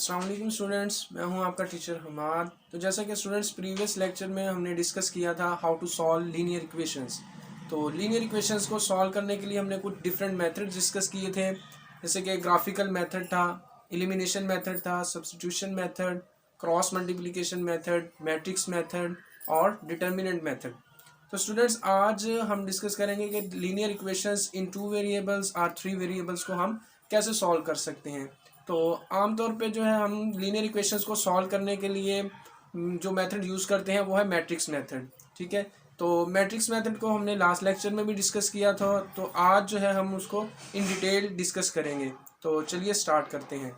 अस्सलाम वालेकुम स्टूडेंट्स, मैं हूं आपका टीचर हमाद। तो जैसा कि स्टूडेंट्स प्रीवियस लेक्चर में हमने डिस्कस किया था how to solve linear equations. तो लीनियर इक्वेशंस को सॉल्व करने के लिए हमने कुछ डिफरेंट मेथड डिस्कस किए थे, जैसे कि ग्राफिकल मेथड था, एलिमिनेशन मेथड था, substitution method, cross multiplication method, matrix method और डिटर्मिनेंट मेथड। तो स्टूडेंट्स आज हम डिस्कस करेंगे कि लीनियर इक्वेशंस इन 2 वेरिएबल्स और 3 वेरिएबल्स को हम कैसे सॉल्व कर सकते हैं। तो आमतौर पे जो है हम लीनियर इक्वेशंस को सॉल्व करने के लिए जो मेथड यूज़ करते हैं वो है मैट्रिक्स मेथड। ठीक है, तो मैट्रिक्स मेथड को हमने लास्ट लेक्चर में भी डिस्कस किया था, तो आज जो है हम उसको इन डिटेल डिस्कस करेंगे। तो चलिए स्टार्ट करते हैं।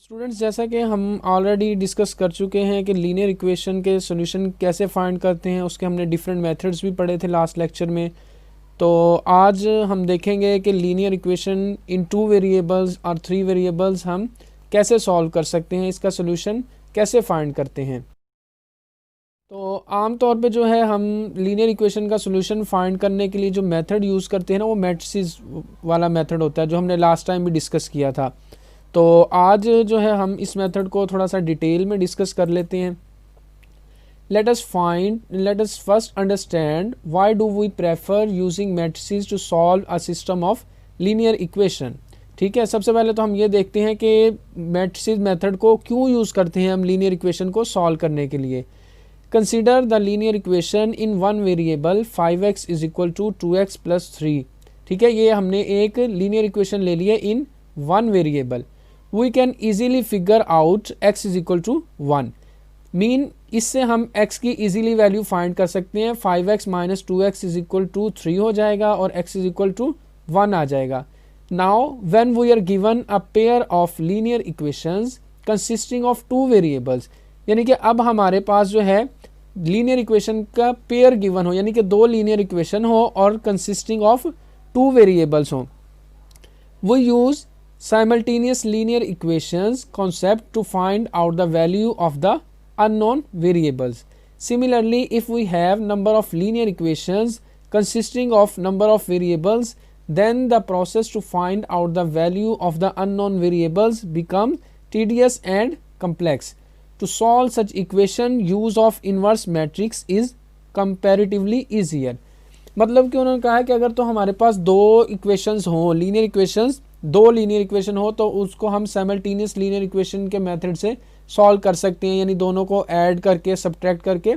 स्टूडेंट्स, जैसा कि हम ऑलरेडी डिस्कस कर चुके हैं कि लीनियर इक्वेशन के सॉल्यूशन कैसे फाइंड करते हैं, उसके हमने डिफरेंट मेथड्स भी पढ़े थे लास्ट लेक्चर में। तो आज हम देखेंगे कि लीनियर इक्वेशन इन 2 वेरिएबल्स और 3 वेरिएबल्स हम कैसे सॉल्व कर सकते हैं, इसका सॉल्यूशन कैसे फाइंड करते हैं। तो आम तौर पे जो है हम लीनियर इक्वेशन का सॉल्यूशन फाइंड करने के लिए जो मेथड यूज़ करते हैं ना, वो मैट्रिसेस वाला मेथड होता है जो हमने लास्ट टाइम भी डिस्कस किया था। तो आज जो है हम इस मेथड को थोड़ा सा डिटेल में डिस्कस कर लेते हैं। let us first understand why do we prefer using matrices to solve a system of linear equation। ठीक है, सबसे पहले तो हम ये देखते हैं कि मैट्रिसेस मेथड को क्यों यूज़ करते हैं हम लीनियर इक्वेशन को सॉल्व करने के लिए। Consider the linear equation in one variable 5x is equal to 2x plus 3। ठीक है, ये हमने एक लीनियर इक्वेशन ले ली है in one variable. We can easily figure out x is equal to 1। Mean इससे हम x की इजीली वैल्यू फाइंड कर सकते हैं। 5x minus 2x is equal to 3 हो जाएगा और x इज इक्वल टू 1 आ जाएगा। Now when we are given a pair of linear equations consisting of 2 variables, यानी कि अब हमारे पास जो है लीनियर इक्वेशन का पेयर गिवन हो, यानी कि 2 लीनियर इक्वेशन हो और कंसिस्टिंग ऑफ 2 वेरिएबल्स हो, we use simultaneous linear equations concept to find out the value of the unknown variables. Similarly, if we have number of linear equations consisting of number of variables, then the process to find out the value of the unknown variables becomes tedious and complex. To solve such equation, use of inverse matrix is comparatively easier. मतलब कि उन्होंने कहा कि अगर तो हमारे पास दो equations हों, लीनियर इक्वेशंस, 2 लीनियर इक्वेशन हो, तो उसको हम साइमल्टेनियस लीनियर इक्वेशन के मेथड से सॉल्व कर सकते हैं, यानी दोनों को ऐड करके सब्ट्रैक्ट करके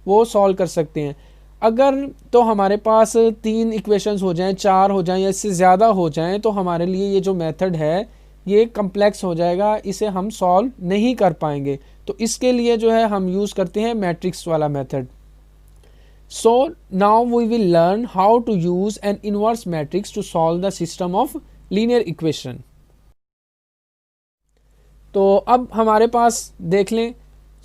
वो सॉल्व कर सकते हैं। अगर तो हमारे पास 3 इक्वेशंस हो जाएं, 4 हो जाएं या इससे ज़्यादा हो जाएं, तो हमारे लिए ये जो मेथड है ये कम्प्लेक्स हो जाएगा, इसे हम सॉल्व नहीं कर पाएंगे। तो इसके लिए जो है हम यूज़ करते हैं मैट्रिक्स वाला method. So now we will learn how to use an inverse matrix to solve the system of linear equation। तो अब हमारे पास देख लें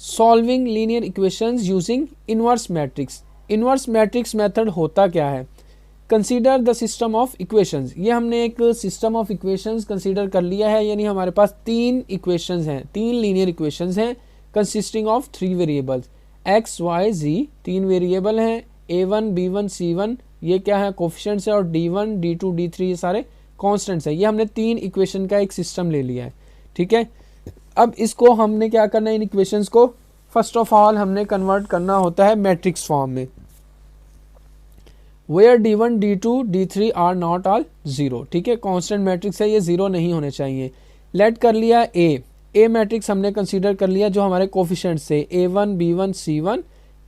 solving linear equations using inverse matrix. Inverse matrix method होता क्या है? Consider the system of equations. ये हमने एक सिस्टम ऑफ इक्वेशंस कंसीडर कर लिया है, यानी हमारे पास 3 इक्वेशंस हैं, 3 लीनियर इक्वेशंस हैं consisting of 3 variables. x y z 3 variable हैं, a1 b1 c1 ये क्या है कोफिशिएंट्स है, और d1 d2 d3 ये सारे कांस्टेंट्स है। ये हमने 3 इक्वेशन का एक सिस्टम ले लिया है। ठीक है, अब इसको हमने क्या करना है, इन इक्वेशंस को फर्स्ट ऑफ ऑल हमने कन्वर्ट करना होता है मैट्रिक्स फॉर्म में, where d1 d2 d3 are not all 0। ठीक है, कांस्टेंट मैट्रिक्स है, ये 0 नहीं होने चाहिए। लेट कर लिया ए मैट्रिक्स हमने कंसीडर कर लिया जो हमारे कोफिशिएंट्स थे, a1 b1 c1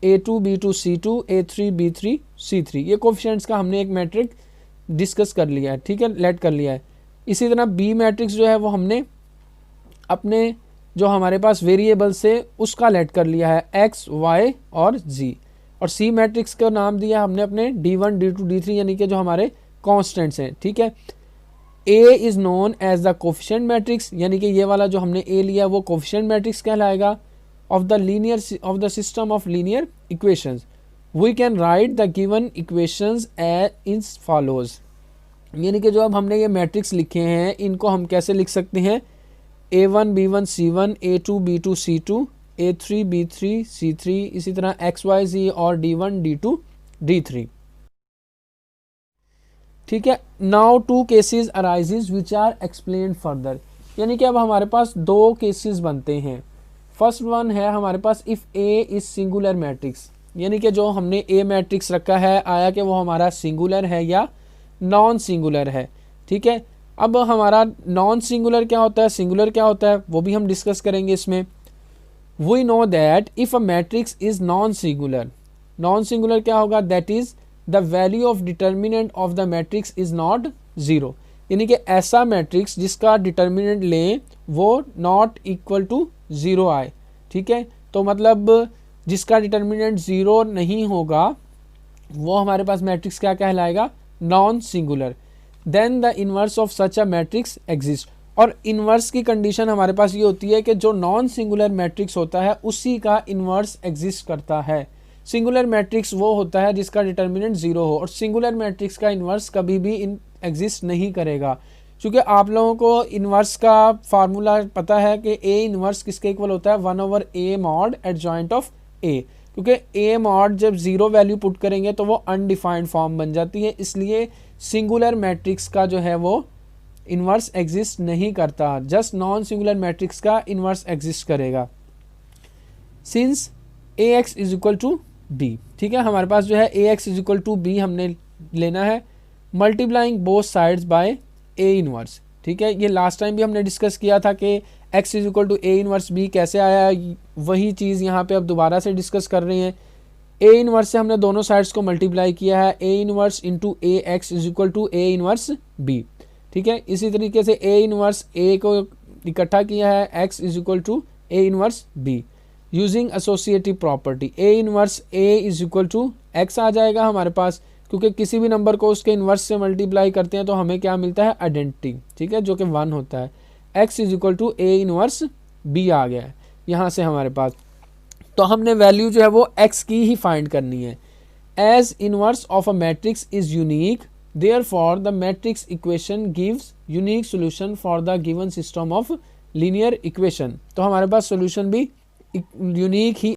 a2 b2 c2 a3 b3 c3, ये कोफिशिएंट्स का हमने एक मैट्रिक डिस्कस कर लिया है। ठीक है, लेट कर लिया है। इसी तरह बी मैट्रिक्स जो है वो हमने अपने जो हमारे पास वेरिएबल से उसका लेट कर लिया है x y और z, और सी मैट्रिक्स का नाम दिया हमने अपने d1 d2 d3 यानी कि जो हमारे कॉन्स्टेंट्स हैं। ठीक है, A is known as the coefficient matrix, यानी कि ये वाला जो हमने A लिया वो कोफिशिएंट मैट्रिक्स कहलाएगा of the system of linear equations. We can write the given equations as follows, यानी कि जो अब हमने ये मैट्रिक्स लिखे हैं इनको हम कैसे लिख सकते हैं, a1 b1 c1 a2 b2 c2 A3 B3 C3, इसी तरह XYZ और D1 D2 D3। ठीक है। Now two cases arises which are explain further, यानी कि अब हमारे पास दो केसेस बनते हैं। फर्स्ट वन है हमारे पास if A is singular matrix, यानी कि जो हमने ए मैट्रिक्स रखा है आया कि वो हमारा सिंगुलर है या नॉन सिंगुलर है। ठीक है। अब हमारा नॉन सिंगुलर क्या होता है, सिंगुलर क्या होता है, वो भी हम डिस्कस करेंगे इसमें। We know that if a matrix is non singular, non singular क्या होगा, that is the value of determinant of the matrix is not zero, यानी कि ऐसा मैट्रिक्स जिसका डिटर्मिनेंट लें वो नॉट इक्वल टू ज़ीरो आए। ठीक है। तो मतलब जिसका डिटर्मिनेंट ज़ीरो नहीं होगा वो हमारे पास मैट्रिक्स क्या कहलाएगा, non singular. Then the inverse of such a matrix exist, और इन्वर्स की कंडीशन हमारे पास ये होती है कि जो नॉन सिंगुलर मैट्रिक्स होता है उसी का इन्वर्स एग्जिस्ट करता है। सिंगुलर मैट्रिक्स वो होता है जिसका डिटर्मिनेंट ज़ीरो हो, और सिंगुलर मैट्रिक्स का इन्वर्स कभी भी एग्जिस्ट नहीं करेगा। क्योंकि आप लोगों को इन्वर्स का फार्मूला पता है कि ए इन्वर्स किसके इक्वल होता है, 1/a मॉड एडजॉइंट ऑफ ए, क्योंकि ए मॉड जब ज़ीरो वैल्यू पुट करेंगे तो वो अनडिफाइंड फॉर्म बन जाती है, इसलिए सिंगुलर मैट्रिक्स का जो है वो इन्वर्स एग्जिस्ट नहीं करता, जस्ट नॉन सिंगुलर मैट्रिक्स का इन्वर्स एग्जिस्ट करेगा। Since A X is equal to B, ठीक है, हमारे पास जो है A X is equal to B हमने लेना है, multiplying both sides by A inverse. ठीक है, ये लास्ट टाइम भी हमने डिस्कस किया था कि x is equal to A inverse B कैसे आया, वही चीज़ यहाँ पे अब दोबारा से डिस्कस कर रहे हैं। ए इन्वर्स से हमने दोनों साइड्स को मल्टीप्लाई किया है, A inverse into A X is equal to A inverse B. ठीक है, इसी तरीके से ए इन्वर्स ए को इकट्ठा किया है, X is equal to A inverse B using associative property. A inverse A is equal to X आ जाएगा हमारे पास, क्योंकि किसी भी नंबर को उसके इन्वर्स से मल्टीप्लाई करते हैं तो हमें क्या मिलता है, आइडेंटिटी। ठीक है, जो कि 1 होता है। X is equal to A inverse B आ गया है यहाँ से हमारे पास। तो हमने वैल्यू जो है वो एक्स की ही फाइंड करनी है। As inverse of a matrix is unique, therefore the matrix equation gives unique solution for the given system of linear equation. तो हमारे पास सोल्यूशन भी यूनिक ही।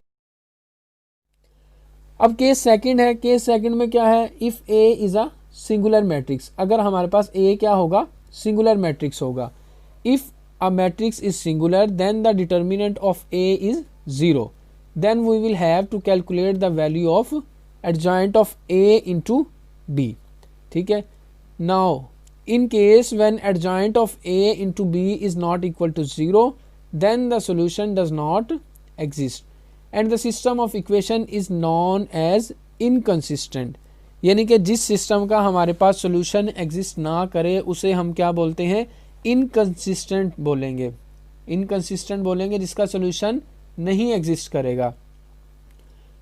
अब केस सेकंड है, केस सेकंड में क्या है, if A is a singular matrix, अगर हमारे पास ए क्या होगा, सिंगुलर मैट्रिक्स होगा। If a matrix is singular then the determinant of A is zero, then we will have to calculate the value of adjoint of A into B. ठीक है, now in case when adjoint of A into B is not equal to 0, then the solution does not exist and the system of equation is known as inconsistent। यानी कि जिस system का हमारे पास solution exist ना करे उसे हम क्या बोलते हैं, इनकंसिस्टेंट बोलेंगे। इनकंसिस्टेंट बोलेंगे जिसका सोल्यूशन नहीं एग्जिस्ट करेगा।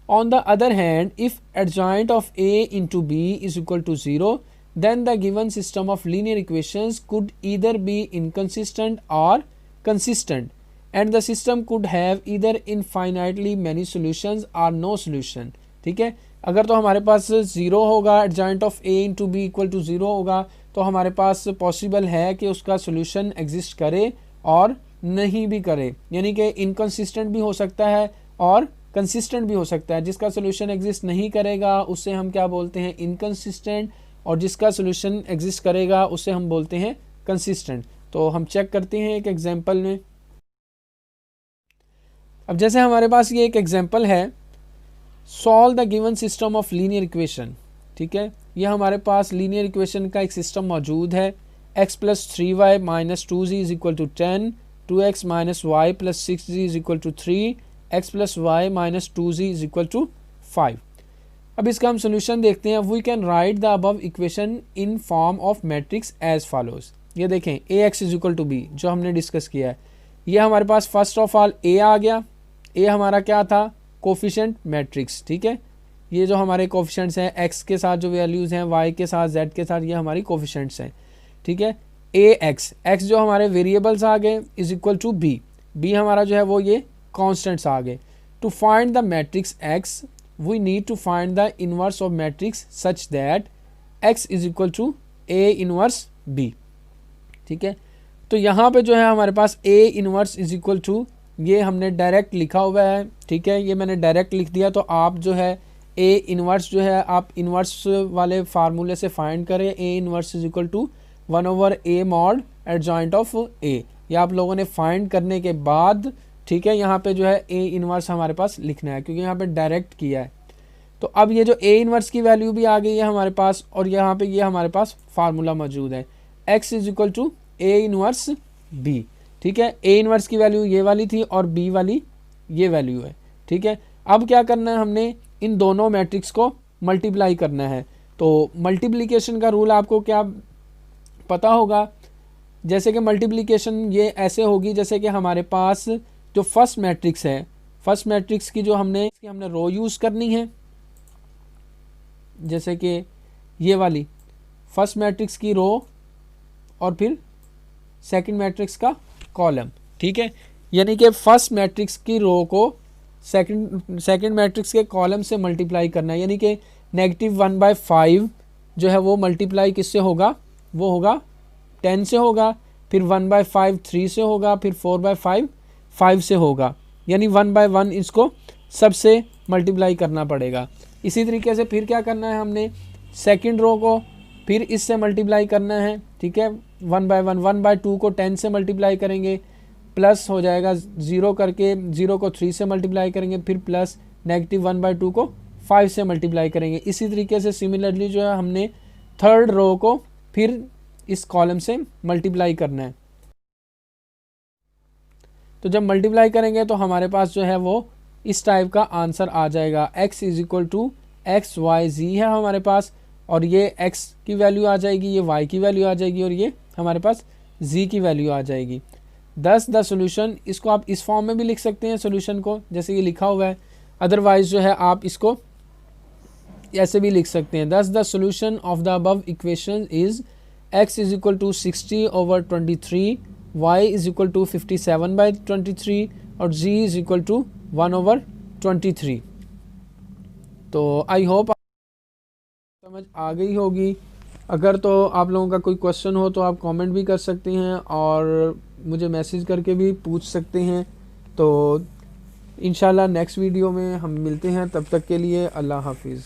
On the other hand if adjoint of A into B is equal to 0, then the given system of linear equations could either be inconsistent or consistent and the system could have either infinitely many solutions or no solution. ठीक है, अगर तो हमारे पास 0 होगा, adjoint of A into B equal to 0 होगा, तो हमारे पास पॉसिबल है कि उसका सोल्यूशन एग्जिस्ट करे और नहीं भी करे, यानी कि इनकंसिस्टेंट भी हो सकता है और कंसिस्टेंट भी हो सकता है। जिसका सोल्यूशन एग्जिस्ट नहीं करेगा उसे हम क्या बोलते हैं, इनकंसिस्टेंट, और जिसका सोल्यूशन एग्जिस्ट करेगा उसे हम बोलते हैं कंसिस्टेंट। तो हम चेक करते हैं एक एग्जांपल में। अब जैसे हमारे पास ये एक एग्जांपल है, solve the given system of linear equation. ठीक है, ये हमारे पास लीनियर इक्वेशन का एक सिस्टम मौजूद है। x plus 3y minus 2z is equal to 10, 2x minus y plus 6z is equal to 3, x plus y minus 2z is equal to 5। अब इसका हम सोल्यूशन देखते हैं। We can write the above equation in form of matrix as follows. ये देखें, A X is equal to B जो हमने discuss किया है, ये हमारे पास फर्स्ट ऑफ ऑल ए आ गया। ए हमारा क्या था, कोफिशिएंट मैट्रिक्स। ठीक है, ये जो हमारे कोफिशिएंट्स हैं, एक्स के साथ जो वैल्यूज़ हैं, वाई के साथ, जेड के साथ, ये हमारी कोफिशिएंट्स हैं। ठीक है, ए एक्स, एक्स जो हमारे वेरिएबल्स आ गए is equal to B, B हमारा जो है वो ये कॉन्स्टेंट्स आ गए। To find the matrix X we need to find the inverse of matrix such that X is equal to A inverse B. ठीक है, तो यहाँ पे जो है हमारे पास A inverse is equal to ये हमने डायरेक्ट लिखा हुआ है, ठीक है, ये मैंने डायरेक्ट लिख दिया। तो आप जो है ए इन्वर्स जो है आप इन्वर्स वाले फार्मूले से फाइंड करें, A inverse is equal to 1/a mod adjoint of A. ये आप लोगों ने फाइंड करने के बाद, ठीक है, यहाँ पे जो है ए इन्वर्स हमारे पास लिखना है क्योंकि यहाँ पे डायरेक्ट किया है। तो अब ये जो ए इन्वर्स की वैल्यू भी आ गई है हमारे पास, और यहाँ पे ये हमारे पास फार्मूला मौजूद है, x is equal to A inverse B, ठीक है। ए इन्वर्स की वैल्यू ये वाली थी और बी वाली ये वैल्यू है, ठीक है। अब क्या करना है, हमने इन दोनों मैट्रिक्स को मल्टीप्लाई करना है। तो मल्टीप्लिकेशन का रूल आपको क्या पता होगा, जैसे कि मल्टीप्लिकेशन ये ऐसे होगी जैसे कि हमारे पास जो फर्स्ट मैट्रिक्स है, फर्स्ट मैट्रिक्स की जो हमने रो यूज़ करनी है, जैसे कि ये वाली फर्स्ट मैट्रिक्स की रो और फिर सेकंड मैट्रिक्स का कॉलम, ठीक है। यानी कि फर्स्ट मैट्रिक्स की रो को सेकंड मैट्रिक्स के कॉलम से मल्टीप्लाई करना है, यानी कि -1/5 जो है वो मल्टीप्लाई किससे होगा, वो होगा 10 से होगा, फिर 1/5 3 से होगा, फिर 4/5 5 से होगा, यानी 1/1 इसको सबसे मल्टीप्लाई करना पड़ेगा। इसी तरीके से फिर क्या करना है, हमने सेकंड रो को फिर इससे मल्टीप्लाई करना है, ठीक है, 1/1 1/2 को 10 से मल्टीप्लाई करेंगे, प्लस हो जाएगा 0 करके 0 को 3 से मल्टीप्लाई करेंगे, फिर प्लस -1/2 को 5 से मल्टीप्लाई करेंगे। इसी तरीके से सिमिलरली जो है हमने थर्ड रो को फिर इस कॉलम से मल्टीप्लाई करना है। तो जब मल्टीप्लाई करेंगे तो हमारे पास जो है वो इस टाइप का आंसर आ जाएगा, x is equal to X Y Z है हमारे पास, और ये x की वैल्यू आ जाएगी, ये y की वैल्यू आ जाएगी, और ये हमारे पास z की वैल्यू आ जाएगी। दस द सोल्यूशन, इसको आप इस फॉर्म में भी लिख सकते हैं सोल्यूशन को, जैसे ये लिखा हुआ है, अदरवाइज जो है आप इसको ऐसे भी लिख सकते हैं। Thus the solution of the above equation is x is equal to 60/23, y is equal to 57/23 और z इज इक्वल टू 1/23। तो आई होप समझ आ गई होगी। अगर तो आप लोगों का कोई क्वेश्चन हो तो आप कमेंट भी कर सकते हैं और मुझे मैसेज करके भी पूछ सकते हैं। तो इंशाल्लाह नेक्स्ट वीडियो में हम मिलते हैं, तब तक के लिए अल्लाह हाफिज़।